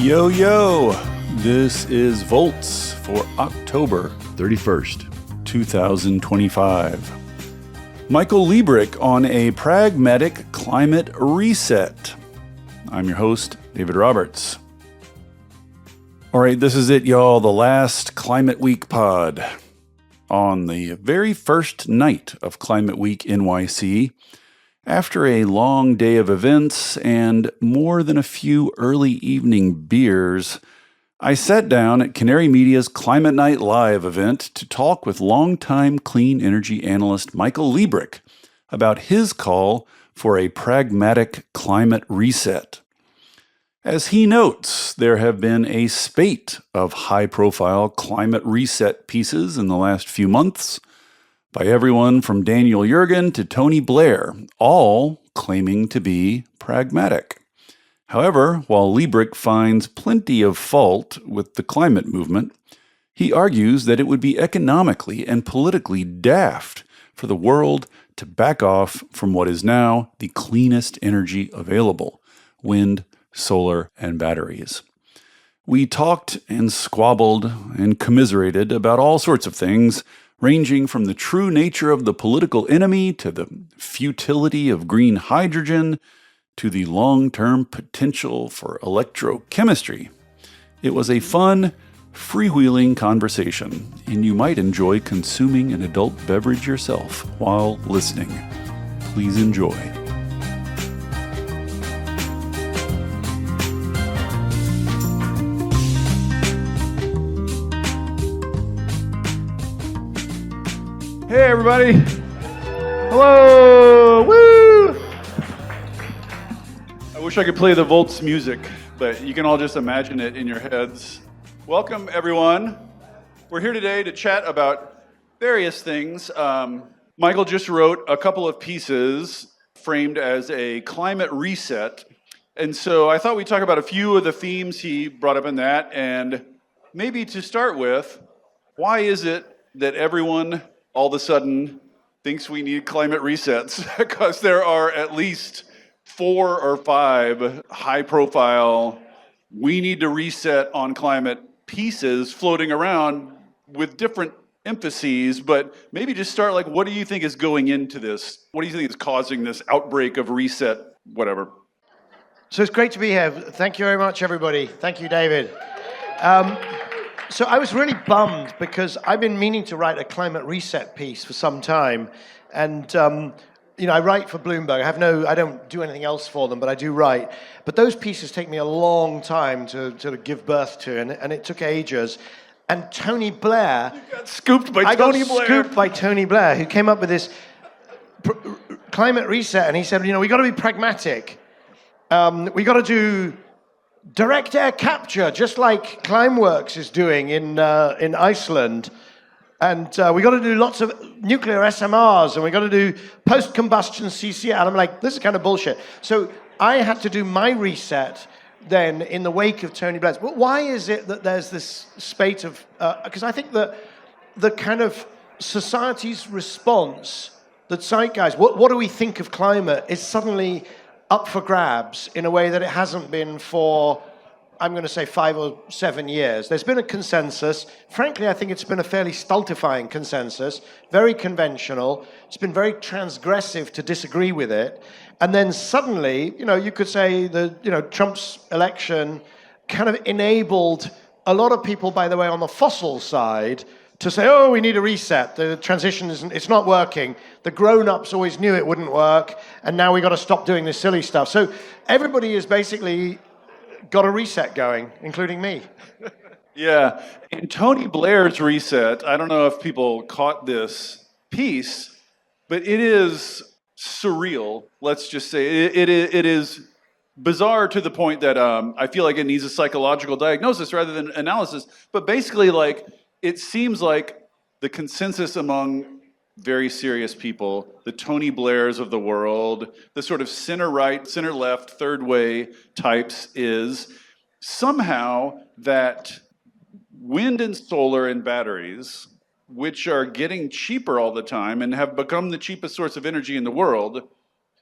Yo, yo, this is Volts for October 31st, 2025. Michael Liebreich on a pragmatic climate reset. I'm your host, David Roberts. All right, this is it, y'all, the last Climate Week pod. On the very first night of Climate Week NYC, after a long day of events and more than a few early evening beers, I sat down at Canary Media's Climate Night Live event to talk with longtime clean energy analyst Michael Liebreich about his call for a pragmatic climate reset. As he notes, there have been a spate of high-profile climate reset pieces in the last few months, by everyone from Daniel Yergin to Tony Blair, all claiming to be pragmatic. However, while Liebreich finds plenty of fault with the climate movement, he argues that it would be economically and politically daft for the world to back off from what is now the cleanest energy available: wind, solar, and batteries. We talked and squabbled and commiserated about all sorts of things, ranging from the true nature of the political enemy to the futility of green hydrogen to the long-term potential for electrochemistry. It was a fun, freewheeling conversation, and you might enjoy consuming an adult beverage yourself while listening. Please enjoy. Hey everybody! Hello! Woo! I wish I could play the Volts music, but you can all just imagine it in your heads. Welcome everyone. We're here today to chat about various things. Michael just wrote a couple of pieces framed as a climate reset, and so I thought we'd talk about a few of the themes he brought up in that, and maybe to start with, why is it that everyone all of a sudden thinks we need climate resets? Because there are at least 4 or 5 high-profile, we need to reset on climate pieces floating around with different emphases, but maybe just start, like, what do you think is going into this? What do you think is causing this outbreak of reset, whatever? So it's great to be here. Thank you very much, everybody. Thank you, David. So I was really bummed because I've been meaning to write a climate reset piece for some time, and I write for Bloomberg. I don't do anything else for them, but I do write. But those pieces take me a long time to give birth to, and it took ages. And Tony Blair, You got scooped by Tony Blair. Scooped by Tony Blair, who came up with this climate reset, and he said, we got to be pragmatic. We got to do direct air capture, just like Climeworks is doing in Iceland. And we got to do lots of nuclear SMRs, and we got to do post-combustion CCS. And I'm like, this is kind of bullshit. So I had to do my reset then in the wake of Tony Blair's. But why is it that there's this spate of... Because I think that the kind of society's response, the zeitgeist, what do we think of climate, is suddenly up for grabs in a way that it hasn't been for, I'm going to say, 5 or 7 years. There's been a consensus. Frankly, I think it's been a fairly stultifying consensus, very conventional. It's been very transgressive to disagree with it. And then suddenly, you could say Trump's election kind of enabled a lot of people, by the way, on the fossil side to say, oh, we need a reset. The transition it's not working. The grown-ups always knew it wouldn't work, and now we got to stop doing this silly stuff. So everybody has basically got a reset going, including me. Yeah, in Tony Blair's reset, I don't know if people caught this piece, but it is surreal. Let's just say it is bizarre to the point that I feel like it needs a psychological diagnosis rather than analysis. But basically, it seems like the consensus among very serious people, the Tony Blairs of the world, the sort of center-right, center-left, third-way types, is somehow that wind and solar and batteries, which are getting cheaper all the time and have become the cheapest source of energy in the world,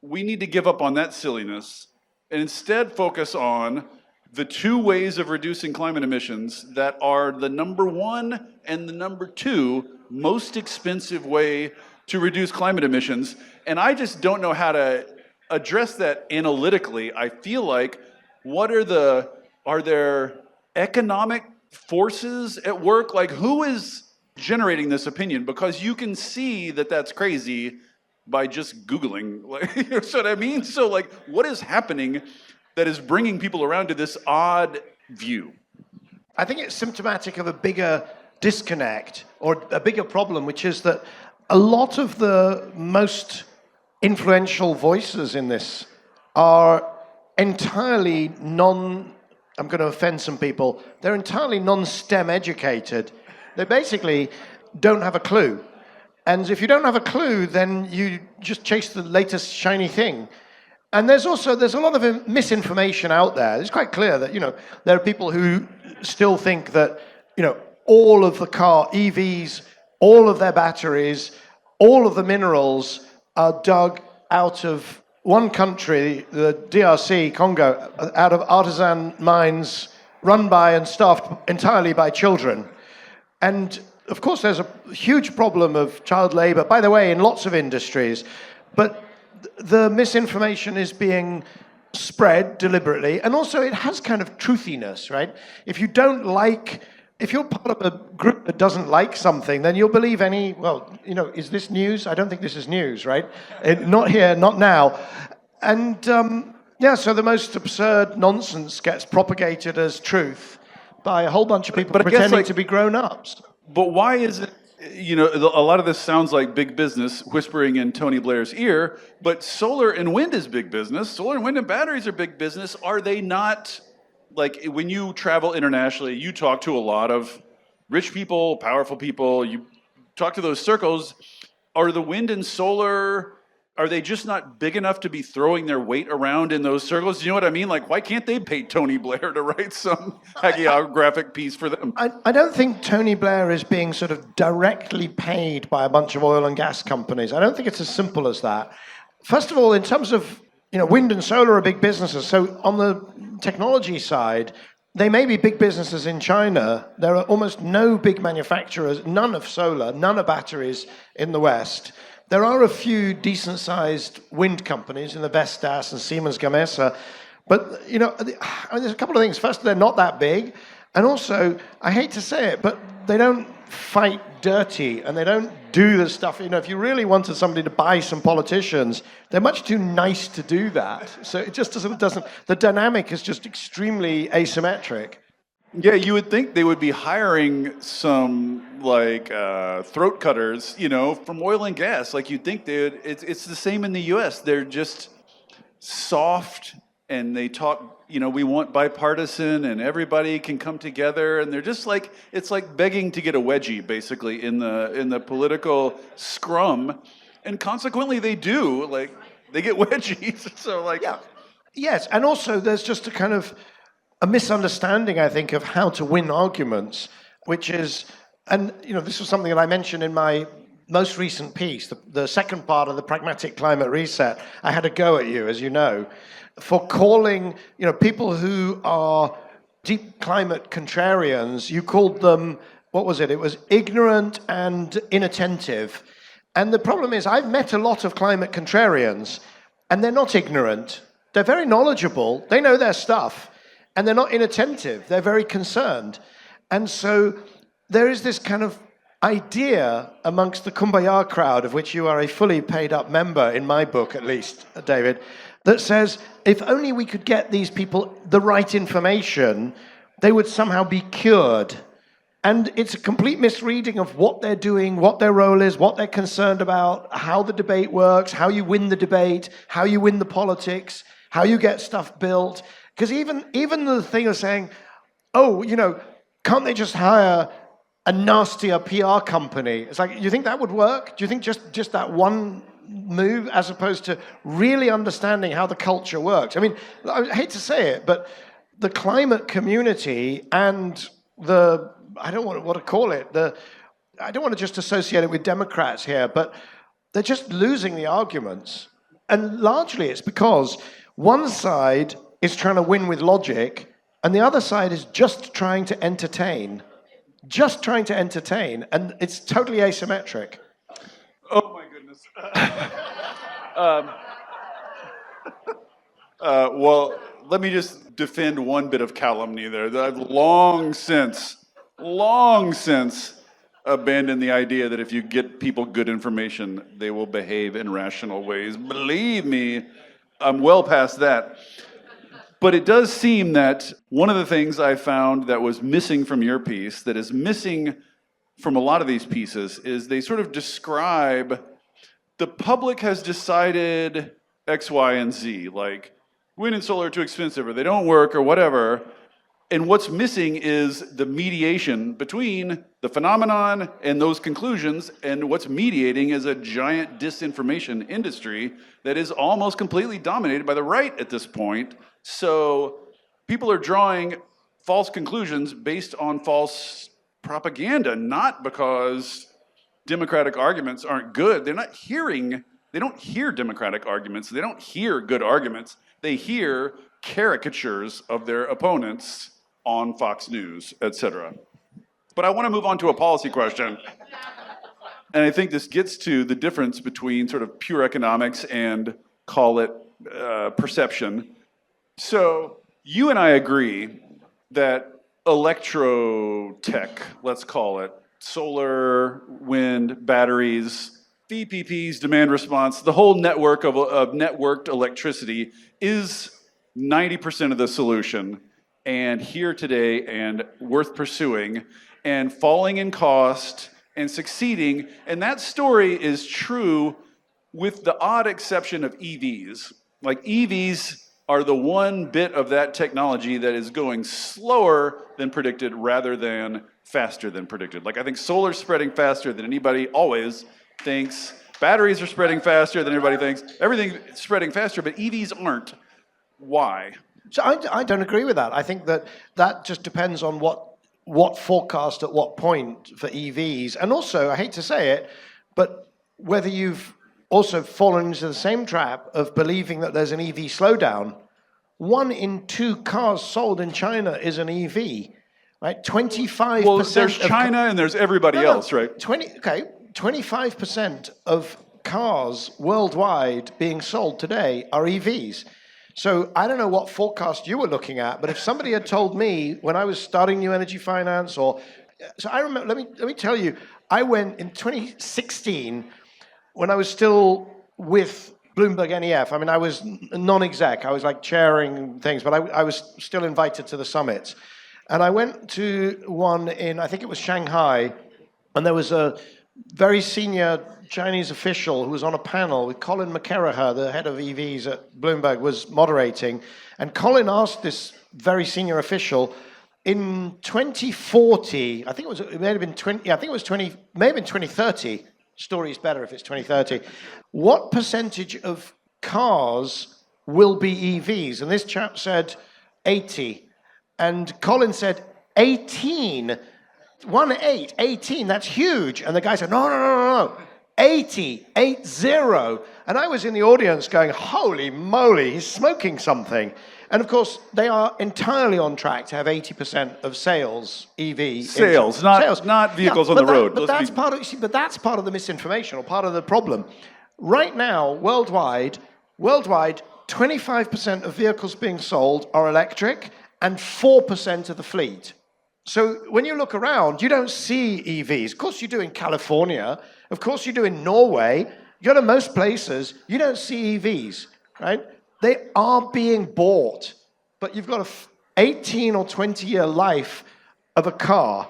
we need to give up on that silliness and instead focus on the two ways of reducing climate emissions that are the number one and the number two most expensive way to reduce climate emissions. And I just don't know how to address that analytically. I feel like, are there economic forces at work? Like, who is generating this opinion? Because you can see that that's crazy by just Googling, like, you know what I mean? So, like, what is happening that is bringing people around to this odd view? I think it's symptomatic of a bigger disconnect or a bigger problem, which is that a lot of the most influential voices in this are entirely I'm going to offend some people, they're entirely non-STEM educated. They basically don't have a clue. And if you don't have a clue, then you just chase the latest shiny thing. And there's a lot of misinformation out there. It's quite clear that, there are people who still think that, all of the EVs, all of their batteries, all of the minerals are dug out of one country, the DRC, Congo, out of artisan mines run by and staffed entirely by children. And of course, there's a huge problem of child labor, by the way, in lots of industries. But the misinformation is being spread deliberately. And also, it has kind of truthiness, right? If you're part of a group that doesn't like something, then you'll believe is this news? I don't think this is news, right? Not here, not now. And so the most absurd nonsense gets propagated as truth by a whole bunch of people pretending to be grown-ups. But why is it, a lot of this sounds like big business whispering in Tony Blair's ear, but solar and wind is big business. Solar and wind and batteries are big business. Are they not, like, when you travel internationally, you talk to a lot of rich people, powerful people, you talk to those circles. Are the wind and solar, are they just not big enough to be throwing their weight around in those circles? Do you know what I mean? Like, why can't they pay Tony Blair to write some hagiographic piece for them? I don't think Tony Blair is being sort of directly paid by a bunch of oil and gas companies. I don't think it's as simple as that. First of all, in terms of, wind and solar are big businesses. So on the technology side, they may be big businesses in China. There are almost no big manufacturers, none of solar, none of batteries in the West. There are a few decent-sized wind companies in the Vestas and Siemens Gamesa, but there's a couple of things. First, they're not that big, and also, I hate to say it, but they don't fight dirty, and they don't do the stuff. If you really wanted somebody to buy some politicians, they're much too nice to do that. So it just doesn't. The dynamic is just extremely asymmetric. Yeah, you would think they would be hiring some throat cutters, from oil and gas. Like, you'd think they would. It's the same in the U.S. They're just soft, and they talk. We want bipartisan, and everybody can come together. And they're just like, it's like begging to get a wedgie, basically, in the political scrum. And consequently, they do. Like, they get wedgies. So, yeah, yes, and also there's just a kind of a misunderstanding, I think, of how to win arguments, which is, and this was something that I mentioned in my most recent piece, the second part of the Pragmatic Climate Reset. I had a go at you, as you know, for calling, people who are deep climate contrarians, you called them, what was it? It was ignorant and inattentive. And the problem is, I've met a lot of climate contrarians, and they're not ignorant. They're very knowledgeable. They know their stuff. And they're not inattentive. They're very concerned. And so there is this kind of idea amongst the Kumbaya crowd, of which you are a fully paid up member, in my book at least, David, that says if only we could get these people the right information, they would somehow be cured. And it's a complete misreading of what they're doing, what their role is, what they're concerned about, how the debate works, how you win the debate, how you win the politics, how you get stuff built. Because even the thing of saying, can't they just hire a nastier PR company? It's like, you think that would work? Do you think just that one move, as opposed to really understanding how the culture works? I mean, I hate to say it, but the climate community and I don't want to call it, I don't want to just associate it with Democrats here, but they're just losing the arguments. And largely it's because one side is trying to win with logic, and the other side is just trying to entertain. Just trying to entertain, and it's totally asymmetric. Oh my goodness. Well, let me just defend one bit of calumny there. That I've long since abandoned the idea that if you get people good information, they will behave in rational ways. Believe me, I'm well past that. But it does seem that one of the things I found that was missing from your piece, that is missing from a lot of these pieces, is they sort of describe the public has decided X, Y, and Z, like wind and solar are too expensive, or they don't work, or whatever. And what's missing is the mediation between the phenomenon and those conclusions, and what's mediating is a giant disinformation industry that is almost completely dominated by the right at this point. So people are drawing false conclusions based on false propaganda, not because democratic arguments aren't good. They don't hear democratic arguments. They don't hear good arguments. They hear caricatures of their opponents on Fox News, etc. But I want to move on to a policy question. And I think this gets to the difference between sort of pure economics and, call it, perception. So you and I agree that electro-tech, let's call it, solar, wind, batteries, VPPs, demand response, the whole network of networked electricity is 90% of the solution, and here today and worth pursuing, and falling in cost and succeeding. And that story is true with the odd exception of EVs. Like EVs are the one bit of that technology that is going slower than predicted rather than faster than predicted. Like I think solar's spreading faster than anybody always thinks. Batteries are spreading faster than everybody thinks. Everything's spreading faster, but EVs aren't. Why? So I don't agree with that. I think that just depends on what forecast at what point for EVs. And also, I hate to say it, but whether you've also fallen into the same trap of believing that there's an EV slowdown. 1 in 2 cars sold in China is an EV, right? 25%. Well, there's China and there's everybody else, right? 25% of cars worldwide being sold today are EVs. So I don't know what forecast you were looking at, but if somebody had told me when I was starting New Energy Finance, so I remember. Let me tell you, I went in 2016 when I was still with Bloomberg NEF. I mean, I was non-exec. I was like chairing things, but I was still invited to the summits. And I went to one in, I think it was Shanghai, and there was a very senior Chinese official who was on a panel with Colin McKerraher, the head of EVs at Bloomberg, was moderating. And Colin asked this very senior official, in 2040, I think it may have been 2030, story's better if it's 2030, what percentage of cars will be EVs? And this chap said 80. And Colin said 18. 18, that's huge. And the guy said, no, 80. And I was in the audience going, holy moly, he's smoking something. And of course, they are entirely on track to have 80% of sales EV. Sales, not vehicles on the road. But that's part of the misinformation or part of the problem. Right now, worldwide, 25% of vehicles being sold are electric and 4% of the fleet. So when you look around, you don't see EVs. Of course you do in California. Of course you do in Norway. You go to most places, you don't see EVs, right? They are being bought. But you've got a 18 or 20-year life of a car.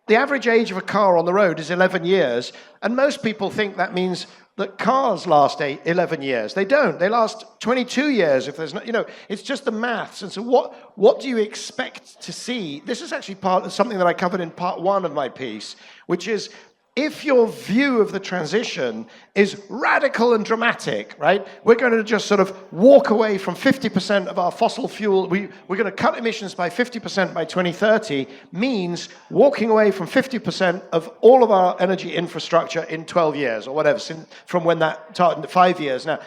The average age of a car on the road is 11 years. And most people think that means that cars last 11 years. They don't. They last 22 years if there's no, it's just the maths. And so what do you expect to see? This is actually part of something that I covered in part 1 of my piece, which is if your view of the transition is radical and dramatic, right? We're going to just sort of walk away from 50% of our fossil fuel. We're going to cut emissions by 50% by 2030 means walking away from 50% of all of our energy infrastructure in 12 years or whatever, from when that 5 years. Now,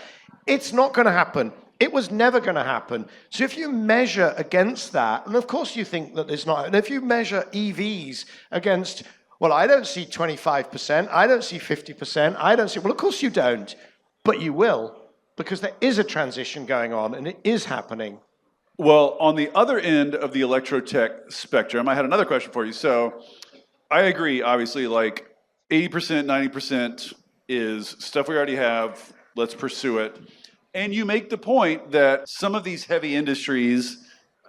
it's not going to happen. It was never going to happen. So if you measure against that, and of course you think that it's not, and if you measure EVs against, well, I don't see 25%, I don't see 50%, I don't see, well, of course you don't, but you will, because there is a transition going on, and it is happening. Well, on the other end of the electrotech spectrum, I had another question for you. So I agree, obviously, like 80%, 90% is stuff we already have, let's pursue it. And you make the point that some of these heavy industries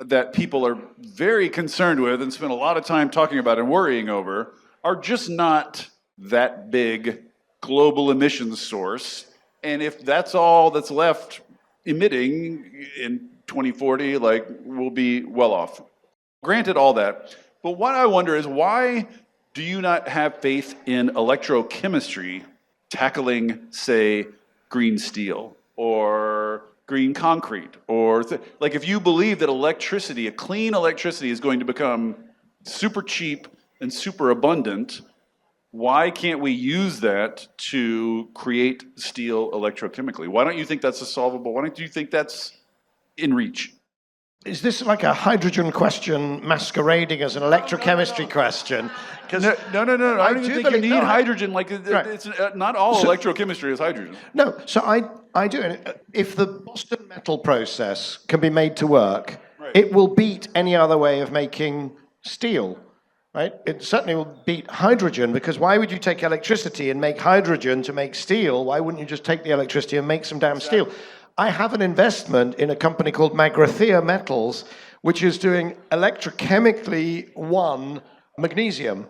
that people are very concerned with and spend a lot of time talking about and worrying over are just not that big global emissions source. And if that's all that's left emitting in 2040, like, we'll be well off. Granted all that, but what I wonder is, why do you not have faith in electrochemistry tackling, say, green steel or green concrete? Or like, if you believe that electricity, a clean electricity, is going to become super cheap and super abundant, why can't we use that to create steel electrochemically? Why don't you think that's solvable? Why don't you think that's in reach? Is this like a hydrogen question masquerading as an electrochemistry question? No. I don't even think you need hydrogen. Like, right. It's not all electrochemistry is hydrogen. No, so I do. If the Boston Metal process can be made to work, right, it will beat any other way of making steel, right? It certainly will beat hydrogen, because why would you take electricity and make hydrogen to make steel? Why wouldn't you just take the electricity and make some damn steel? I have an investment in a company called Magrathea Metals, which is doing electrochemically won magnesium.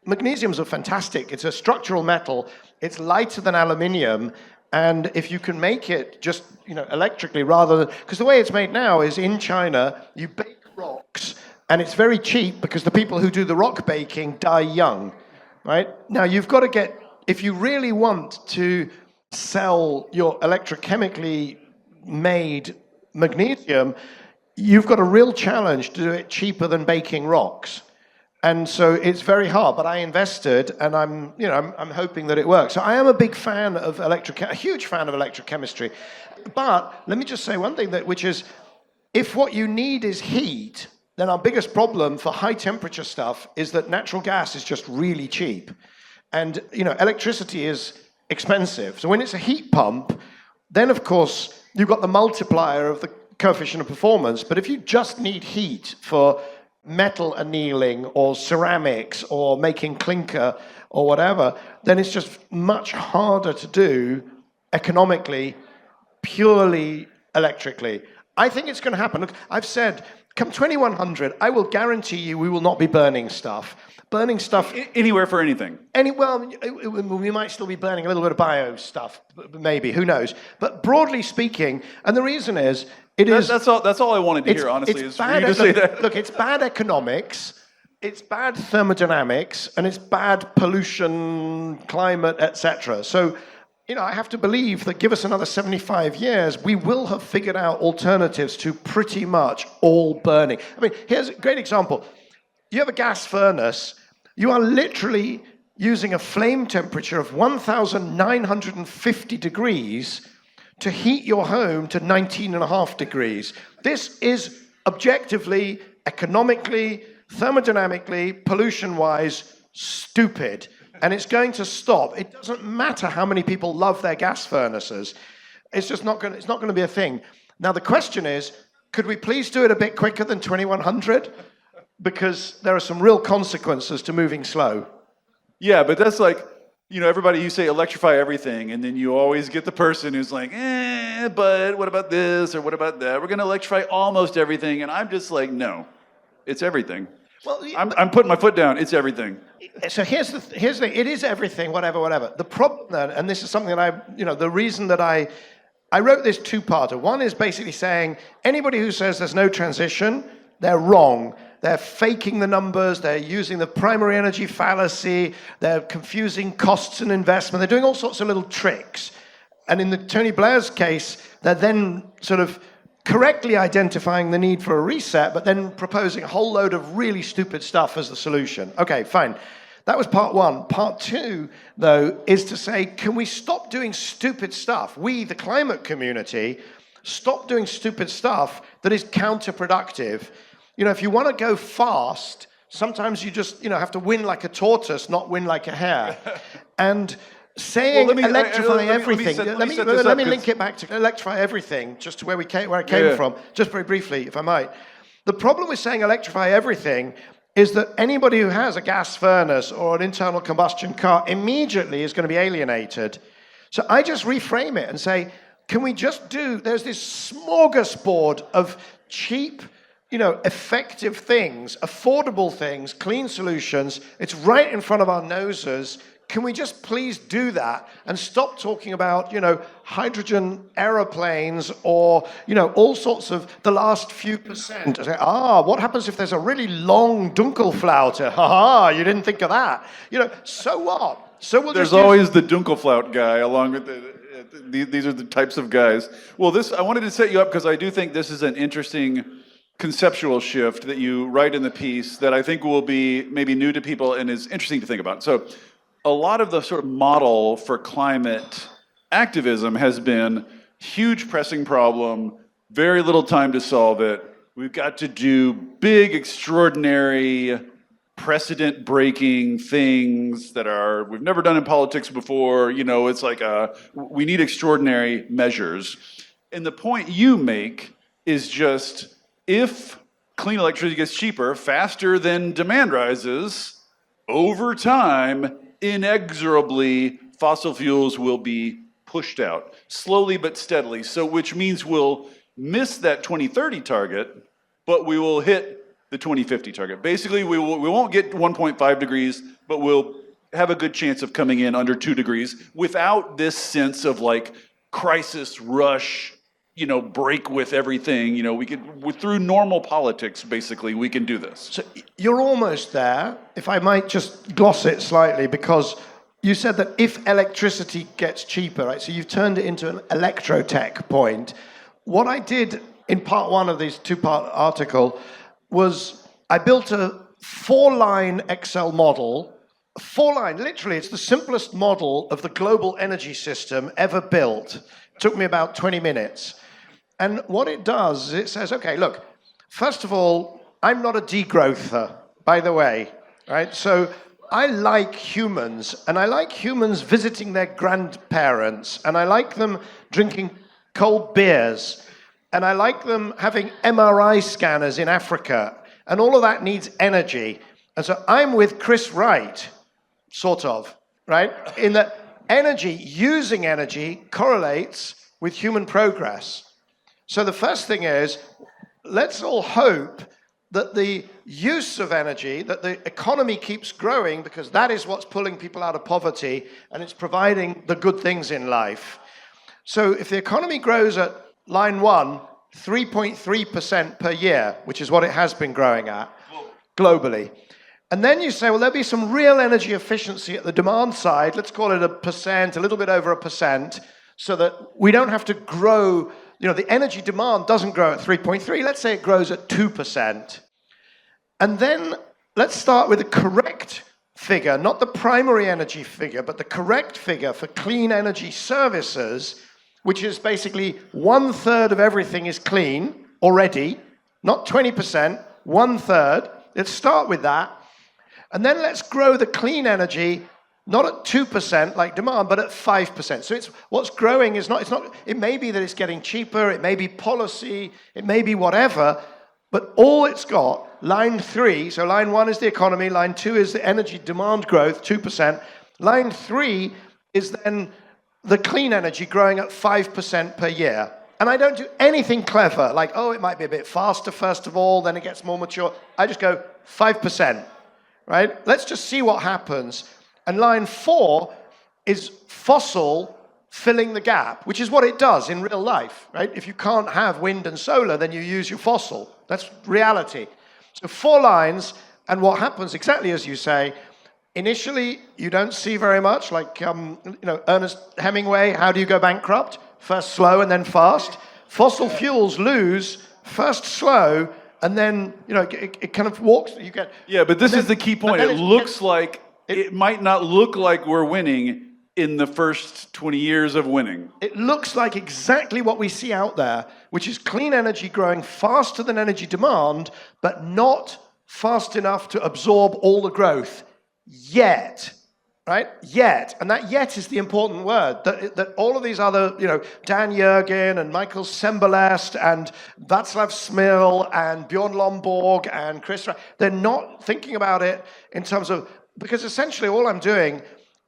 Magnesiums are fantastic. It's a structural metal. It's lighter than aluminium. And if you can make it just, electrically, rather than, because the way it's made now is in China, you bake rocks, and it's very cheap because the people who do the rock baking die young, right? Now you've got to get, if you really want to sell your electrochemically made magnesium, you've got a real challenge to do it cheaper than baking rocks. And so it's very hard, but I invested, and I'm hoping that it works. So I am a big fan of a huge fan of electrochemistry. But let me just say one thing, which is, if what you need is heat, then our biggest problem for high temperature stuff is that natural gas is just really cheap. And, electricity is expensive. So when it's a heat pump, then of course you've got the multiplier of the coefficient of performance. But if you just need heat for metal annealing or ceramics or making clinker or whatever, then it's just much harder to do economically, purely electrically. I think it's going to happen. Look, I've said, come 2100, I will guarantee you we will not be burning stuff. Burning stuff anywhere for anything. We might still be burning a little bit of bio stuff, maybe, who knows. But broadly speaking, and the reason is, that's all I wanted to hear, honestly, is for you to say that. Look, it's bad economics, it's bad thermodynamics, and it's bad pollution, climate, etc. So, I have to believe that, give us another 75 years, we will have figured out alternatives to pretty much all burning. I mean, here's a great example. You have a gas furnace, you are literally using a flame temperature of 1,950 degrees to heat your home to 19.5 degrees. This is objectively, economically, thermodynamically, pollution-wise, stupid. And it's going to stop. It doesn't matter how many people love their gas furnaces. It's just not going to be a thing. Now, the question is, could we please do it a bit quicker than 2100? Because there are some real consequences to moving slow. Yeah, but that's like, everybody, you say electrify everything, and then you always get the person who's like, but what about this or what about that? We're going to electrify almost everything, and I'm just like, no, it's everything. Well, I'm putting my foot down. It's everything. So here's the thing. It is everything, whatever. The problem then, and this is something that the reason that I wrote this two-parter. One is basically saying anybody who says there's no transition, they're wrong. They're faking the numbers, they're using the primary energy fallacy, they're confusing costs and investment, they're doing all sorts of little tricks. And in the Tony Blair's case, they're then sort of correctly identifying the need for a reset, but then proposing a whole load of really stupid stuff as the solution. Okay, fine. That was part one. Part two, though, is to say, can we stop doing stupid stuff? We, the climate community, stop doing stupid stuff that is counterproductive. If you want to go fast, sometimes you just, have to win like a tortoise, not win like a hare. And saying electrify everything. Let me link it back to electrify everything, just to where I came from, just very briefly, if I might. The problem with saying electrify everything is that anybody who has a gas furnace or an internal combustion car immediately is going to be alienated. So I just reframe it and say, can we just there's this smorgasbord of cheap, effective things, affordable things, clean solutions. It's right in front of our noses. Can we just please do that and stop talking about, hydrogen aeroplanes or, all sorts of the last few percent? Say, what happens if there's a really long Dunkelflaute? You didn't think of that. So what? So there's always the Dunkelflaut guy along with these are the types of guys. Well, I wanted to set you up because I do think this is an interesting conceptual shift that you write in the piece that I think will be maybe new to people and is interesting to think about. So a lot of the sort of model for climate activism has been huge pressing problem, very little time to solve it. We've got to do big, extraordinary, precedent-breaking things that we've never done in politics before. It's like we need extraordinary measures. And the point you make is just if clean electricity gets cheaper, faster than demand rises, over time, inexorably, fossil fuels will be pushed out, slowly but steadily. So which means we'll miss that 2030 target, but we will hit the 2050 target. Basically, we won't get 1.5 degrees, but we'll have a good chance of coming in under 2 degrees without this sense of like crisis, rush, break with everything. Through normal politics, basically, we can do this. So you're almost there. If I might just gloss it slightly, because you said that if electricity gets cheaper, right? So you've turned it into an electrotech point. What I did in part one of this two-part article was I built a 4-line Excel model. 4-line, literally, it's the simplest model of the global energy system ever built. It took me about 20 minutes. And what it does is it says, okay, look, first of all, I'm not a degrowther, by the way, right? So I like humans, and I like humans visiting their grandparents, and I like them drinking cold beers, and I like them having MRI scanners in Africa, and all of that needs energy. And so I'm with Chris Wright, sort of, right? In that using energy correlates with human progress. So the first thing is, let's all hope that the use of energy, that the economy keeps growing, because that is what's pulling people out of poverty, and it's providing the good things in life. So if the economy grows at line 1, 3.3% per year, which is what it has been growing at globally, and then you say, well, there'll be some real energy efficiency at the demand side, let's call it 1%, a little bit over 1%, so that we don't have to grow. The energy demand doesn't grow at 3.3. Let's say it grows at 2%. And then let's start with the correct figure, not the primary energy figure, but the correct figure for clean energy services, which is basically 1/3 of everything is clean already, not 20%, 1/3. Let's start with that. And then let's grow the clean energy not at 2% like demand, but at 5%. So what's growing is it may be that it's getting cheaper, it may be policy, it may be whatever, but all it's got, line 3, so line 1 is the economy, line 2 is the energy demand growth, 2%, line 3 is then the clean energy growing at 5% per year. And I don't do anything clever, like, it might be a bit faster first of all, then it gets more mature. I just go 5%, right? Let's just see what happens. And line 4 is fossil filling the gap, which is what it does in real life, right? If you can't have wind and solar, then you use your fossil. That's reality. So 4 lines, and what happens, exactly as you say, initially you don't see very much, like Ernest Hemingway, How Do You Go Bankrupt? First slow and then fast. Fossil fuels lose, first slow, and then it kind of walks. But this is the key point. It looks like it might not look like we're winning. in the first 20 years of winning. It looks like exactly what we see out there, which is clean energy growing faster than energy demand, but not fast enough to absorb all the growth yet. Right? Yet. And that yet is the important word. That all of these other, Dan Yergin and Michael Liebreich and Václav Smil and Bjorn Lomborg and Chris, they're not thinking about it in terms of, because essentially all I'm doing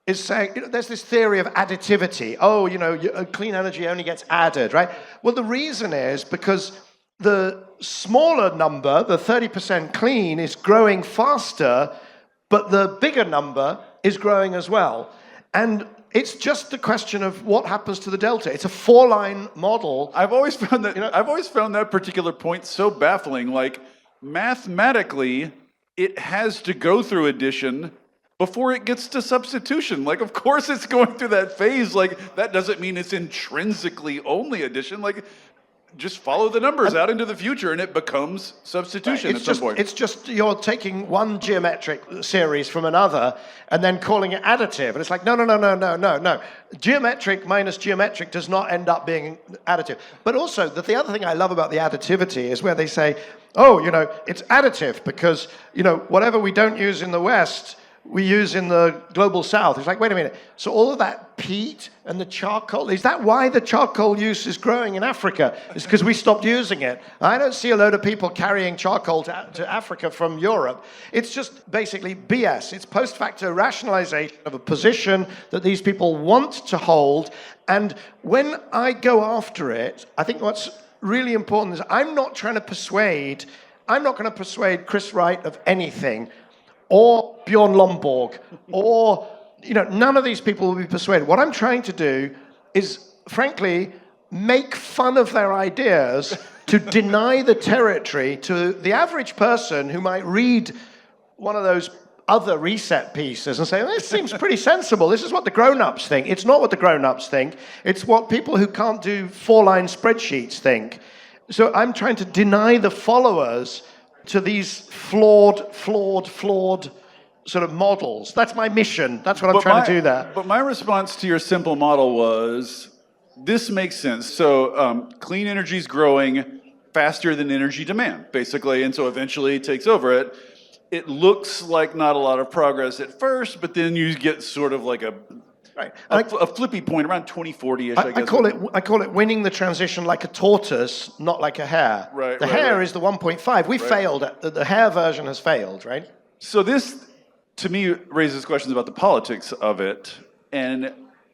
is saying, there's this theory of additivity. Oh, clean energy only gets added, right? Well, the reason is because the smaller number, the 30% clean, is growing faster, but the bigger number is growing as well. And it's just the question of what happens to the delta. It's a 4-line model. I've always found that particular point so baffling. Like, mathematically, it has to go through addition before it gets to substitution. Like, of course it's going through that phase. Like, that doesn't mean it's intrinsically only addition. Like, just follow the numbers out into the future and it becomes substitution at some point. It's just you're taking one geometric series from another and then calling it additive. And it's like, no. Geometric minus geometric does not end up being additive. But also, the other thing I love about the additivity is where they say, it's additive because, whatever we don't use in the West, we use in the global south. It's like, wait a minute. So all of that peat and the charcoal, is that why the charcoal use is growing in Africa? It's because we stopped using it. I don't see a load of people carrying charcoal to Africa from Europe. It's just basically BS. It's post facto rationalization of a position that these people want to hold. And when I go after it, I think what's really important is I'm not going to persuade Chris Wright of anything, or Bjorn Lomborg, or, none of these people will be persuaded. What I'm trying to do is, frankly, make fun of their ideas to deny the territory to the average person who might read one of those other reset pieces and say, this seems pretty sensible. This is what the grown-ups think. It's not what the grown-ups think. It's what people who can't do 4-line spreadsheets think. So I'm trying to deny the followers to these flawed sort of models. That's my mission. That's what I'm trying to do there. But my response to your simple model was, this makes sense. So clean energy is growing faster than energy demand, basically, and so eventually it takes over it. It looks like not a lot of progress at first, but then you get sort of like a flippy point around 2040-ish, I guess. I call it winning the transition like a tortoise, not like a hare. Right. The hare is the 1.5. We failed. The hare version has failed, right? So this, to me, raises questions about the politics of it, and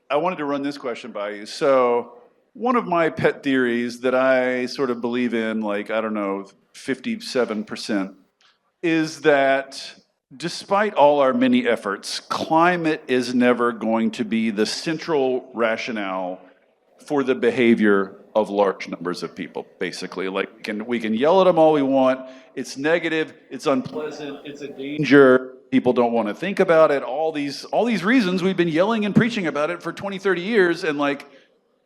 I wanted to run this question by you. So one of my pet theories that I sort of believe in, 57%, is that despite all our many efforts, climate is never going to be the central rationale for the behavior of large numbers of people, basically. We can yell at them all we want. It's negative, it's unpleasant, it's a danger. People don't want to think about it. All these reasons we've been yelling and preaching about it for 20, 30 years. And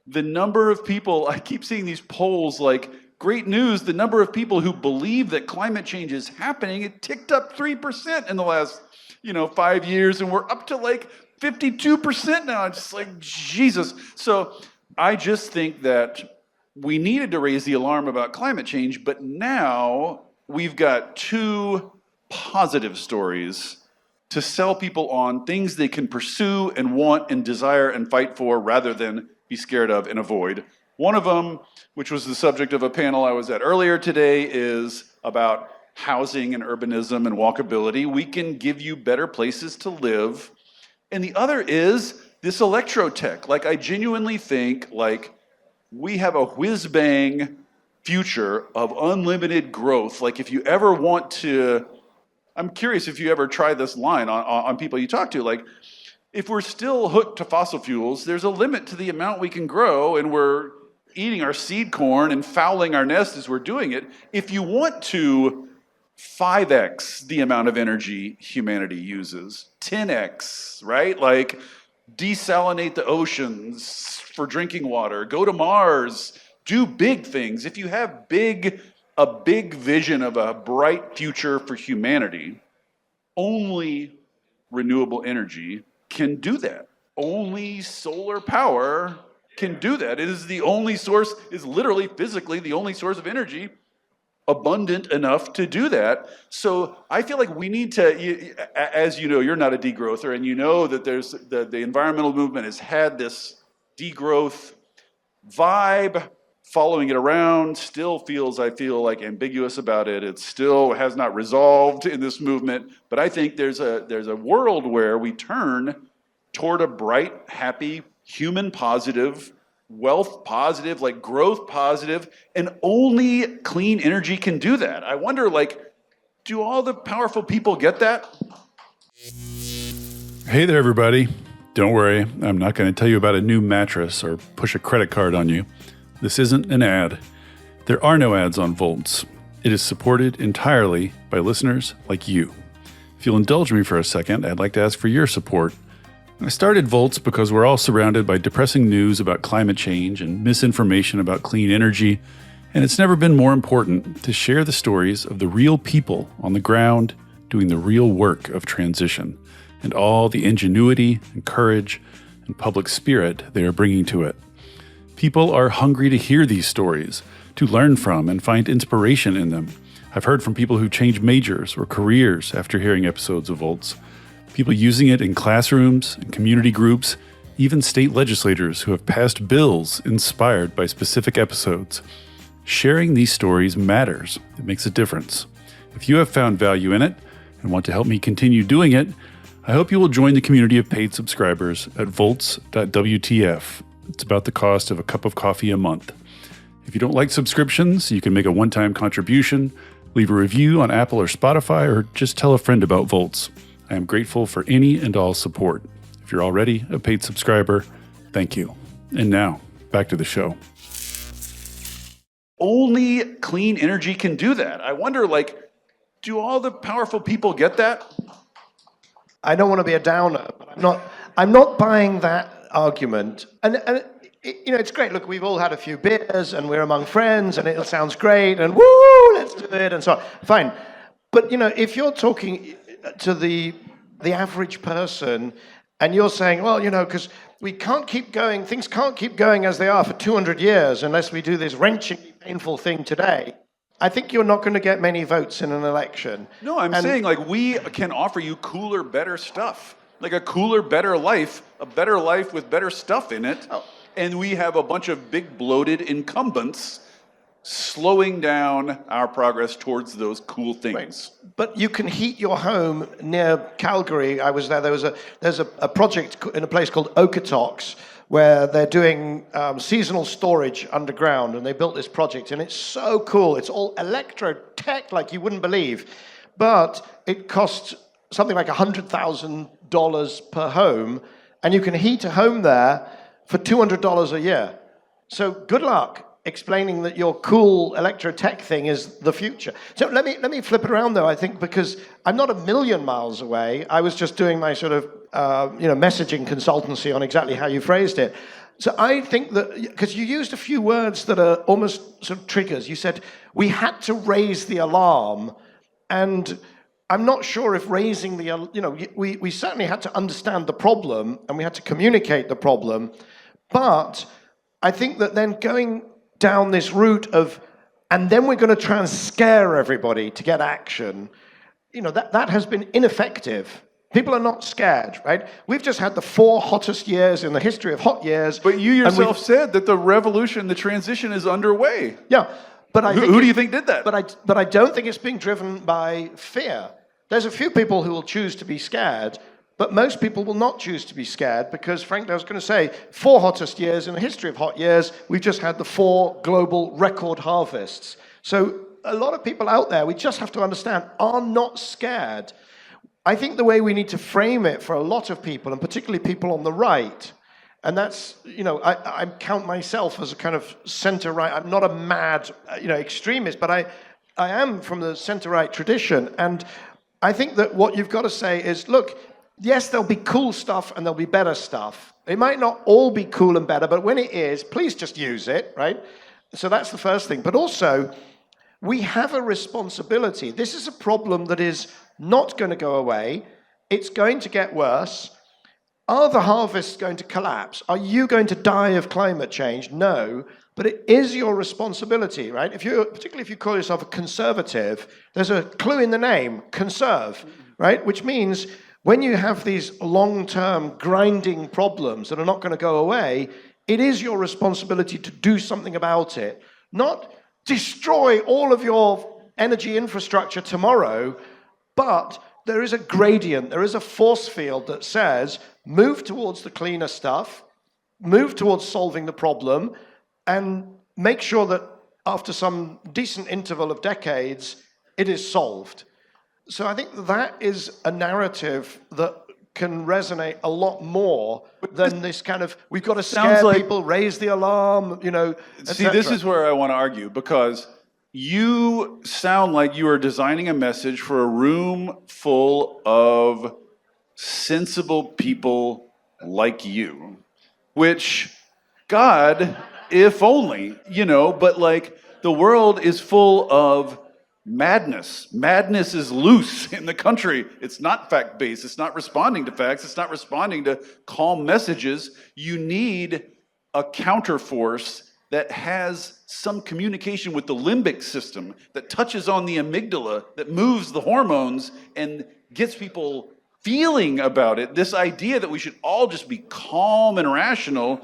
the number of people, I keep seeing these polls great news, the number of people who believe that climate change is happening, it ticked up 3% in the last, 5 years, and we're up to 52% now. It's just Jesus. So I just think that we needed to raise the alarm about climate change, but now we've got 2 positive stories to sell people on, things they can pursue and want and desire and fight for rather than be scared of and avoid. One of them, which was the subject of a panel I was at earlier today, is about housing and urbanism and walkability. We can give you better places to live. And the other is this electrotech. I genuinely think we have a whiz-bang future of unlimited growth. If you ever want to, I'm curious if you ever try this line on people you talk to, if we're still hooked to fossil fuels, there's a limit to the amount we can grow, and we're eating our seed corn and fouling our nest as we're doing it. If you want to 5x the amount of energy humanity uses, 10x, right? Desalinate the oceans for drinking water, go to Mars, do big things. If you have a big vision of a bright future for humanity, only renewable energy can do that. only solar power can do that. It is the only source, is literally physically the only source of energy abundant enough to do that. So I feel like we need to, as you know, you're not a degrowther, and you know that there's the environmental movement has had this degrowth vibe. Following it around still feels, I feel like, ambiguous about it. It still has not resolved in this movement. But I think there's a world where we turn toward a bright, happy, human positive, wealth positive, like growth positive, and only clean energy can do that. I wonder, like, do all the powerful people get that? Hey there, everybody. Don't worry, I'm not going to tell you about a new mattress or push a credit card on you. This isn't an ad. There are no ads on Volts. It is supported entirely by listeners like you. If you'll indulge me for a second, I'd like to ask for your support. I started Volts because we're all surrounded by depressing news about climate change and misinformation about clean energy, and it's never been more important to share the stories of the real people on the ground doing the real work of transition, and all the ingenuity and courage and public spirit they are bringing to it. People are hungry to hear these stories, to learn from and find inspiration in them. I've heard from people who changed majors or careers after hearing episodes of Volts, people using it in classrooms and community groups, even state legislators who have passed bills inspired by specific episodes. Sharing these stories matters. It makes a difference. If you have found value in it and want to help me continue doing it, I hope you will join the community of paid subscribers at volts.wtf. It's about the cost of a cup of coffee a month. If you don't like subscriptions, you can make a one-time contribution, leave a review on Apple or Spotify, or just tell a friend about Volts. I am grateful for any and all support. If you're already a paid subscriber, thank you. And now, back to the show. Only clean energy can do that. I wonder, like, do all the powerful people get that? I don't want to be a downer, but I'm not buying that argument. And you know, it's great. Look, we've all had a few beers and we're among friends and it sounds great and woo, let's do it and so on. Fine. But you know, if you're talking to the average person and you're saying, well, you know, because we can't keep going, things can't keep going as they are for 200 years unless we do this wrenchingly painful thing today, I think you're not going to get many votes in an election. No, I'm saying, like, we can offer you cooler, better stuff. Like a cooler, better life, a better life with better stuff in it. Oh. And we have a bunch of big, bloated incumbents slowing down our progress towards those cool things. Right. But you can heat your home near Calgary. I was there. There's a project in a place called Okotoks where they're doing seasonal storage underground, and they built this project, and it's so cool. It's all electro-tech like you wouldn't believe, but it costs something like $100,000 per home, and you can heat a home there for $200 a year. So good luck explaining that your cool electro-tech thing is the future. So let me flip it around, though, I think, because I'm not a million miles away. I was just doing my sort of messaging consultancy on exactly how you phrased it. So I think that, because you used a few words that are almost sort of triggers. You said, we had to raise the alarm, and I'm not sure if raising the, we certainly had to understand the problem, and we had to communicate the problem, but I think that then going down this route of, and then we're going to try and scare everybody to get action, that has been ineffective. People are not scared, right? We've just had the 4 hottest years in the history of hot years. But you yourself said that the revolution, the transition is underway. Yeah, but I think who do you think did that? But I don't think it's being driven by fear. There's a few people who will choose to be scared, but most people will not choose to be scared because, frankly, I was going to say, 4 hottest years in the history of hot years, we've just had the 4 global record harvests. So a lot of people out there, we just have to understand, are not scared. I think the way we need to frame it for a lot of people, and particularly people on the right, and that's, I count myself as a kind of center-right. I'm not a mad, extremist, but I am from the center-right tradition. And I think that what you've got to say is, look, yes, there'll be cool stuff and there'll be better stuff. It might not all be cool and better, but when it is, please just use it, right? So that's the first thing. But also, we have a responsibility. This is a problem that is not going to go away. It's going to get worse. Are the harvests going to collapse? Are you going to die of climate change? No, but it is your responsibility, right? Particularly if you call yourself a conservative, there's a clue in the name, conserve, right? Which means when you have these long-term grinding problems that are not going to go away, it is your responsibility to do something about it, not destroy all of your energy infrastructure tomorrow, but there is a gradient, there is a force field that says, move towards the cleaner stuff, move towards solving the problem, and make sure that after some decent interval of decades, it is solved. So I think that is a narrative that can resonate a lot more than this kind of, we've got to scare people, raise the alarm, See, this is where I want to argue, because you sound like you are designing a message for a room full of sensible people like you, which, God, if only, but like the world is full of madness. Madness is loose in the country. It's not fact-based. It's not responding to facts. It's not responding to calm messages. You need a counterforce that has some communication with the limbic system, that touches on the amygdala, that moves the hormones and gets people feeling about it. This idea that we should all just be calm and rational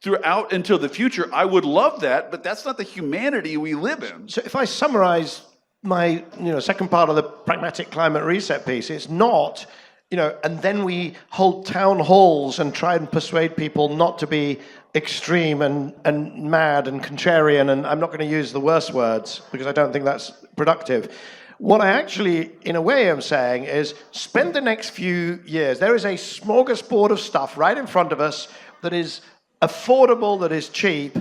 throughout until the future, I would love that, but that's not the humanity we live in. So if I summarize my second part of the Pragmatic Climate Reset piece, it's not, and then we hold town halls and try and persuade people not to be extreme and mad and contrarian, and I'm not going to use the worst words because I don't think that's productive. What I actually, in a way, am saying is spend the next few years. There is a smorgasbord of stuff right in front of us that is affordable, that is cheap,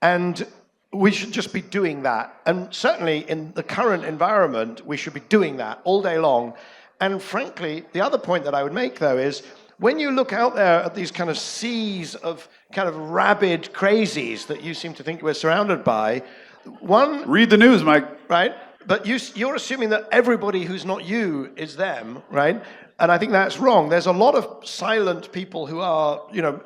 and we should just be doing that. And certainly in the current environment, we should be doing that all day long. And frankly, the other point that I would make, though, is when you look out there at these kind of seas of kind of rabid crazies that you seem to think we're surrounded by, read the news, Mike. Right? But you're assuming that everybody who's not you is them, right? And I think that's wrong. There's a lot of silent people who are,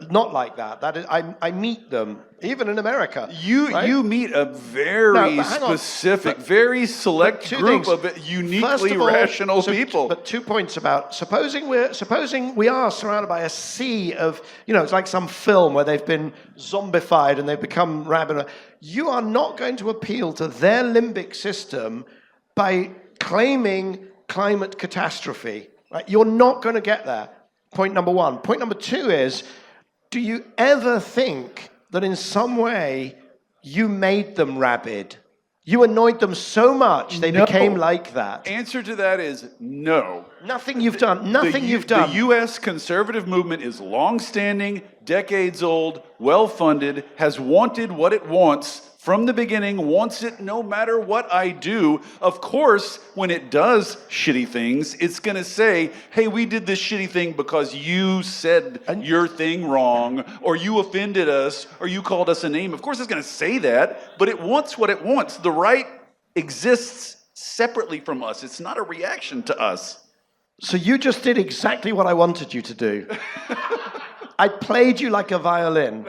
not like that. That is, I meet them, even in America. You meet a very specific, very select group of uniquely rational people. But 2 points about supposing we are surrounded by a sea of, it's like some film where they've been zombified and they've become rabid. You are not going to appeal to their limbic system by claiming climate catastrophe. Right? You're not going to get there. Point number one. Point number two is, do you ever think that in some way you made them rabid? You annoyed them so much they became like that. Answer to that is no. Nothing you've done. Nothing you've done. The U.S. conservative movement is long-standing, decades old, well-funded, has wanted what it wants from the beginning, wants it no matter what I do. Of course, when it does shitty things, it's going to say, hey, we did this shitty thing because you said your thing wrong, or you offended us, or you called us a name. Of course, it's going to say that, but it wants what it wants. The right exists separately from us. It's not a reaction to us. So you just did exactly what I wanted you to do. I played you like a violin.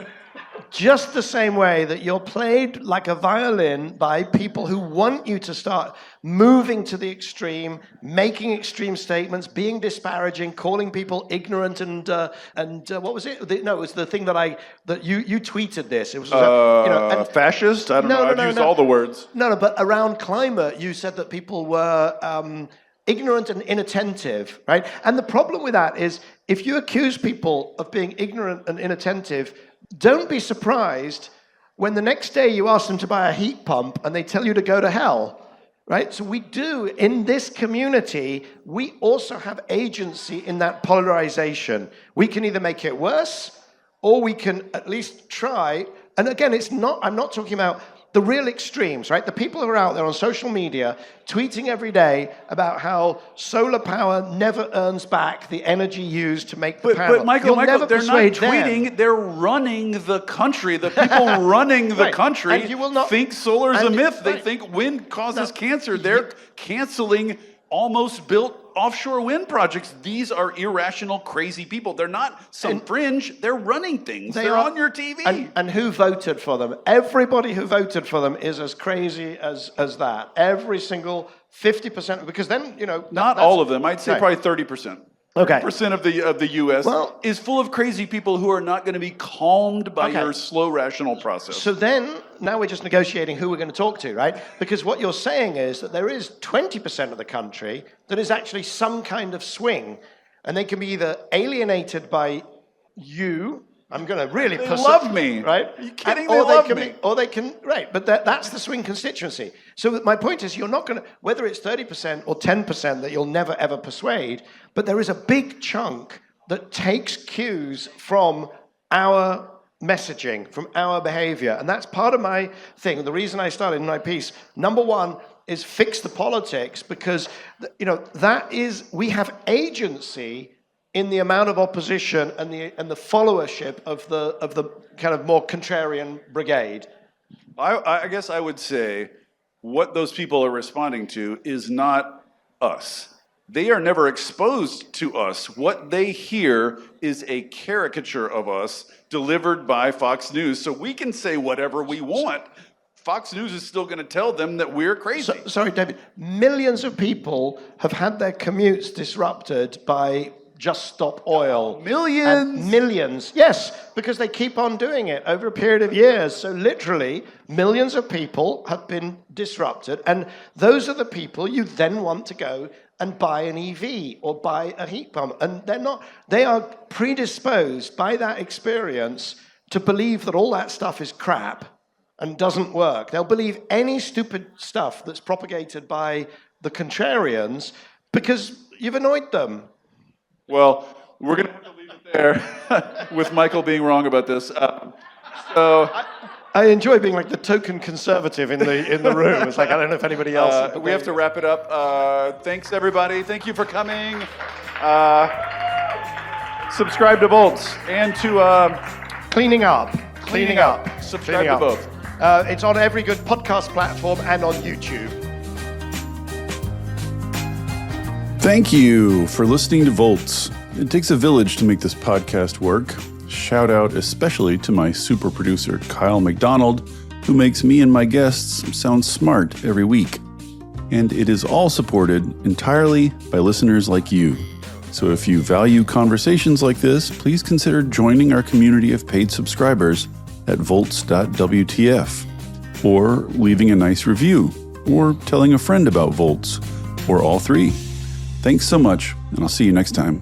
Just the same way that you're played like a violin by people who want you to start moving to the extreme, making extreme statements, being disparaging, calling people ignorant, and what was it? It was the thing that you tweeted this. It was fascist. I don't know. I've used all the words. No, but around climate, you said that people were ignorant and inattentive, right? And the problem with that is, if you accuse people of being ignorant and inattentive, don't be surprised when the next day you ask them to buy a heat pump and they tell you to go to hell, right? So we do, in this community, we also have agency in that polarization. We can either make it worse, or we can at least try. And again, I'm not talking about the real extremes, right? The people who are out there on social media tweeting every day about how solar power never earns back the energy used to make the power. But Michael, they're not tweeting, they're running the country. The people running the country think solar's a myth. They think wind causes cancer. They're canceling almost built offshore wind projects, these are irrational, crazy people. They're not some fringe. They're running things. They're on your TV. And who voted for them? Everybody who voted for them is as crazy as that. Every single 50%, because then, not all of them. I'd say probably 30%. Okay. Percent of the U.S. is full of crazy people who are not going to be calmed by your slow, rational process. So then, now we're just negotiating who we're going to talk to, right? Because what you're saying is that there is 20% of the country that is actually some kind of swing, and they can be either alienated by you. I'm going to really They love me. Right? Are you kidding? They love me. Or they can, right, but that's the swing constituency. So my point is, you're not going to, whether it's 30% or 10% that you'll never ever persuade, but there is a big chunk that takes cues from our messaging, from our behavior. And that's part of my thing. The reason I started in my piece, number one, is fix the politics, because, that is, we have agency in the amount of opposition and the followership of the kind of more contrarian brigade. I guess I would say what those people are responding to is not us. They are never exposed to us. What they hear is a caricature of us delivered by Fox News, so we can say whatever we want. Fox News is still going to tell them that we're crazy. Sorry, David. Millions of people have had their commutes disrupted by Just Stop Oil. Millions? And millions, yes, because they keep on doing it over a period of years. So literally, millions of people have been disrupted, and those are the people you then want to go and buy an EV or buy a heat pump. And they are predisposed by that experience to believe that all that stuff is crap and doesn't work. They'll believe any stupid stuff that's propagated by the contrarians because you've annoyed them. Well, we're going to have to leave it there with Michael being wrong about this. I enjoy being like the token conservative in the room. It's like, I don't know if anybody else... we have to wrap it up. Thanks, everybody. Thank you for coming. Subscribe to Volts and to... Cleaning Up. Subscribe to both. It's on every good podcast platform and on YouTube. Thank you for listening to Volts. It takes a village to make this podcast work. Shout out especially to my super producer, Kyle McDonald, who makes me and my guests sound smart every week. And it is all supported entirely by listeners like you. So if you value conversations like this, please consider joining our community of paid subscribers at volts.wtf, or leaving a nice review, or telling a friend about Volts, or all three. Thanks so much, and I'll see you next time.